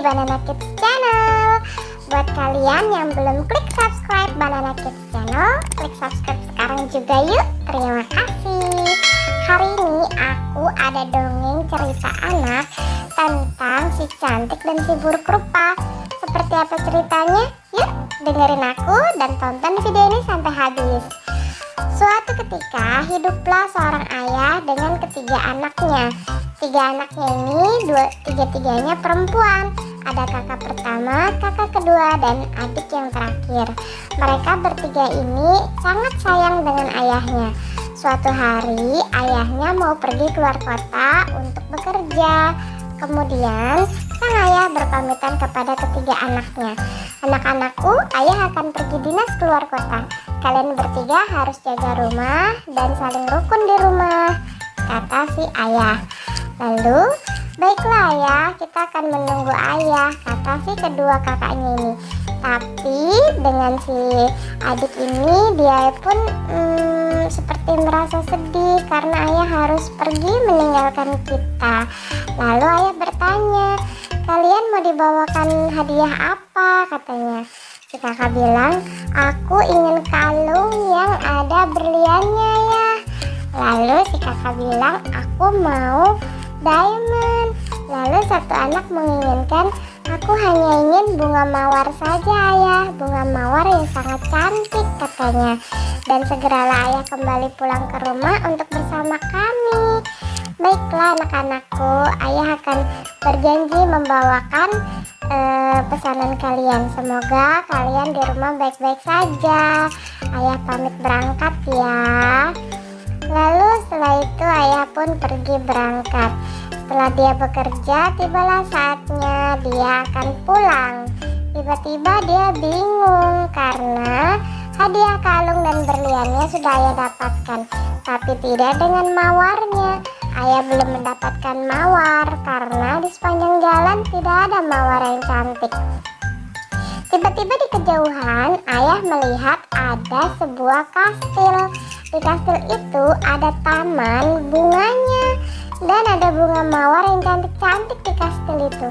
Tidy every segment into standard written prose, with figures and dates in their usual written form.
Banana Kids Channel. Buat kalian yang belum klik subscribe Banana Kids Channel, klik subscribe sekarang juga yuk. Terima kasih. Hari ini aku ada dongeng cerita anak tentang si cantik dan si buruk rupa. Seperti apa ceritanya? Yuk dengerin aku dan tonton video ini sampai habis. Suatu ketika hiduplah seorang ayah dengan ketiga anaknya. Tiga anaknya ini tiga-tiganya perempuan. Ada kakak pertama, kakak kedua, dan adik yang terakhir. Mereka bertiga ini sangat sayang dengan ayahnya. Suatu hari ayahnya mau pergi keluar kota untuk bekerja. Kemudian sang ayah berpamitan kepada ketiga anaknya. Anak-anakku, ayah akan pergi dinas keluar kota. Kalian bertiga harus jaga rumah dan saling rukun di rumah, kata si ayah. Lalu, baiklah ayah, kita akan menunggu ayah, kata si kedua kakaknya ini. Tapi dengan si adik ini dia pun seperti merasa sedih karena ayah harus pergi meninggalkan kita. Lalu ayah bertanya, kalian mau dibawakan hadiah apa, katanya. Si kakak bilang, aku ingin kalung yang ada berliannya ya. Lalu si kakak bilang, aku mau diamond. Lalu satu anak menginginkan, aku hanya ingin bunga mawar saja ayah, bunga mawar yang sangat cantik, katanya. Dan segeralah ayah kembali pulang ke rumah untuk bersama kami. Baiklah anak-anakku, ayah akan berjanji membawakan pesanan kalian. Semoga kalian di rumah baik-baik saja. Ayah pamit berangkat ya. Lalu setelah itu ayah pun pergi berangkat. Setelah dia bekerja, tibalah saatnya dia akan pulang. Tiba-tiba dia bingung karena hadiah kalung dan berliannya sudah ayah dapatkan, tapi tidak dengan mawarnya. Ayah belum mendapatkan mawar karena di sepanjang jalan tidak ada mawar yang cantik. Tiba-tiba di kejauhan ayah melihat ada sebuah kastil. Di kastil itu ada taman bunganya dan ada bunga mawar yang cantik-cantik di kastil itu.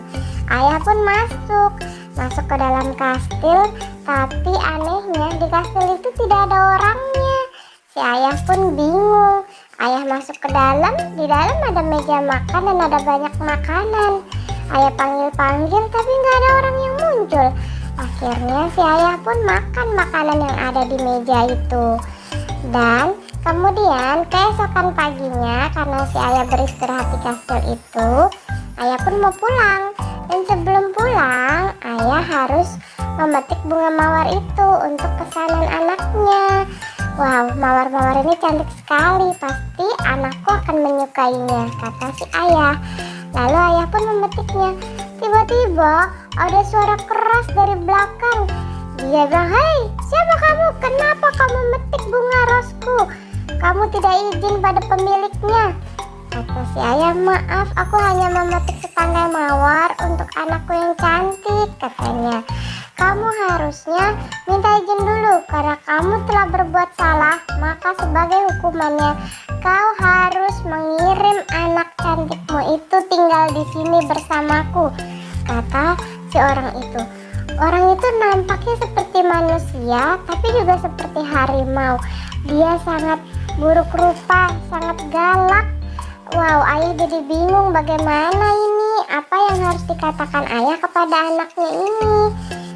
Ayah pun masuk ke dalam kastil, tapi anehnya di kastil itu tidak ada orangnya. Si ayah pun bingung. Ayah masuk ke dalam, di dalam ada meja makan dan ada banyak makanan. Ayah panggil-panggil tapi nggak ada orang yang muncul. Akhirnya si ayah pun makan makanan yang ada di meja itu. Dan kemudian keesokan paginya, karena si ayah beristirahat di kastil itu, ayah pun mau pulang. Dan sebelum pulang, ayah harus memetik bunga mawar itu untuk pesanan anaknya. Wow, mawar-mawar ini cantik sekali, pasti anakku akan menyukainya, kata si ayah. Lalu ayah pun memetiknya. Tiba-tiba ada suara keras dari belakang. Dia bilang, hei, siapa kamu? Kenapa kamu memetik bunga rosku? Kamu tidak izin pada pemiliknya. Kata si ayah, maaf, aku hanya memetik setangkai mawar untuk anakku yang cantik, katanya. Kamu harusnya minta izin dulu karena kamu telah berbuat salah, maka sebagai hukumannya kau harus mengirim anak cantikmu itu tinggal di sini bersamaku, kata si orang itu. Orang itu nampaknya seperti manusia tapi juga seperti harimau. Dia sangat buruk rupa, sangat galak. Wow, ayah jadi bingung bagaimana ini, apa yang harus dikatakan ayah kepada anaknya ini.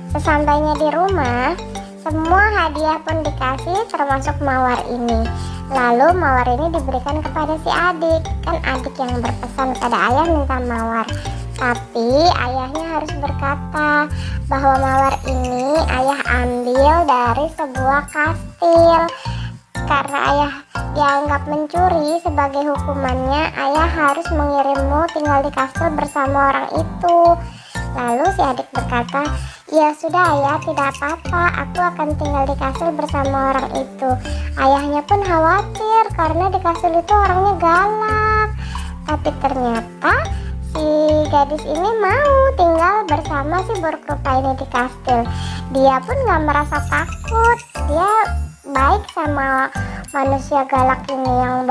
Sesampainya di rumah, semua hadiah pun dikasih termasuk mawar ini. Lalu mawar ini diberikan kepada si adik. Kan adik yang berpesan pada ayah minta mawar. Tapi ayahnya harus berkata bahwa mawar ini ayah ambil dari sebuah kastil. Karena ayah dianggap mencuri, sebagai hukumannya ayah harus mengirimmu tinggal di kastil bersama orang itu. Lalu si adik berkata, ya sudah ayah, tidak apa-apa, aku akan tinggal di kastil bersama orang itu. Ayahnya pun khawatir karena di kastil itu orangnya galak. Tapi ternyata si gadis ini mau tinggal bersama si buruk rupa ini di kastil. Dia pun gak merasa takut. Dia baik sama manusia galak ini yang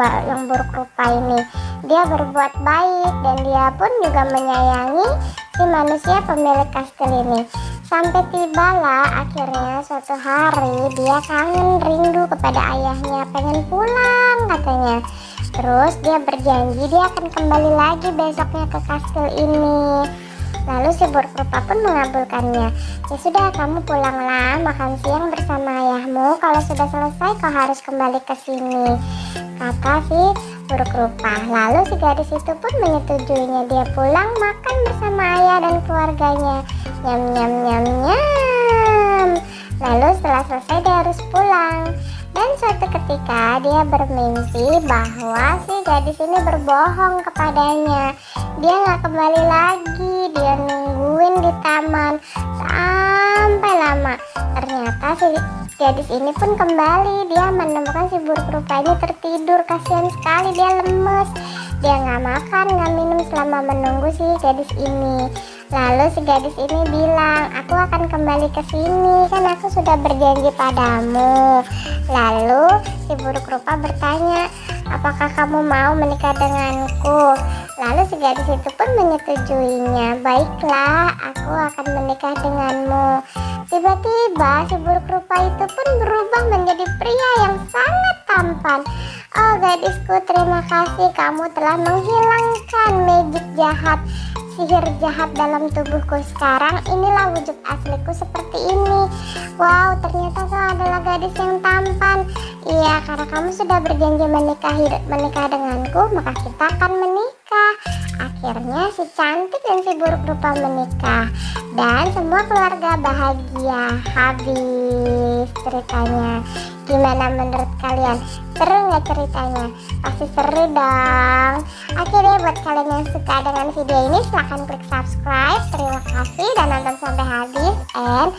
buruk rupa ini. dia berbuat baik dan dia pun juga menyayangi si manusia pemilik kastil ini. Sampai tibalah akhirnya suatu hari dia kangen rindu kepada ayahnya, pengen pulang katanya. Terus dia berjanji dia akan kembali lagi besoknya ke kastil ini. Lalu si buruk rupa pun mengabulkannya. Ya sudah, kamu pulanglah, makan siang bersama ayahmu. Kalau sudah selesai kau harus kembali ke sini, kata si buruk rupa. Lalu si gadis itu pun menyetujuinya. Dia pulang makan bersama ayah dan keluarganya. Nyam nyam nyam nyam. Lalu setelah selesai dia harus pulang. Dan suatu ketika dia bermimpi bahwa si gadis ini berbohong kepadanya. Dia nggak kembali lagi, dia nungguin di taman sampai lama. Ternyata si gadis ini pun kembali. Dia menemukan si buruk rupa ini tertidur. Kasihan sekali, dia lemes. Dia nggak makan, nggak minum selama menunggu si gadis ini. Lalu si gadis ini bilang, aku akan kembali ke sini, kan aku sudah berjanji padamu. Lalu si buruk rupa bertanya, apakah kamu mau menikah denganku? Lalu si gadis itu pun menyetujuinya. Baiklah, aku akan menikah denganmu. Tiba-tiba si buruk rupa itu pun berubah menjadi pria yang sangat tampan. Oh gadisku, terima kasih, kamu telah menghilangkan magic jahat, sihir jahat dalam tubuhku. Sekarang inilah wujud asliku seperti ini. Wow, ternyata kau adalah gadis yang tampan. Iya, karena kamu sudah berjanji menikah denganku, maka kita akan menikah. Akhirnya si cantik dan si buruk rupa menikah. Dan semua keluarga bahagia. Habis ceritanya. Gimana menurut kalian? Seru nggak ceritanya? Pasti seru dong. Akhirnya buat kalian yang suka dengan video ini silahkan klik subscribe. Terima kasih dan nonton sampai habis. And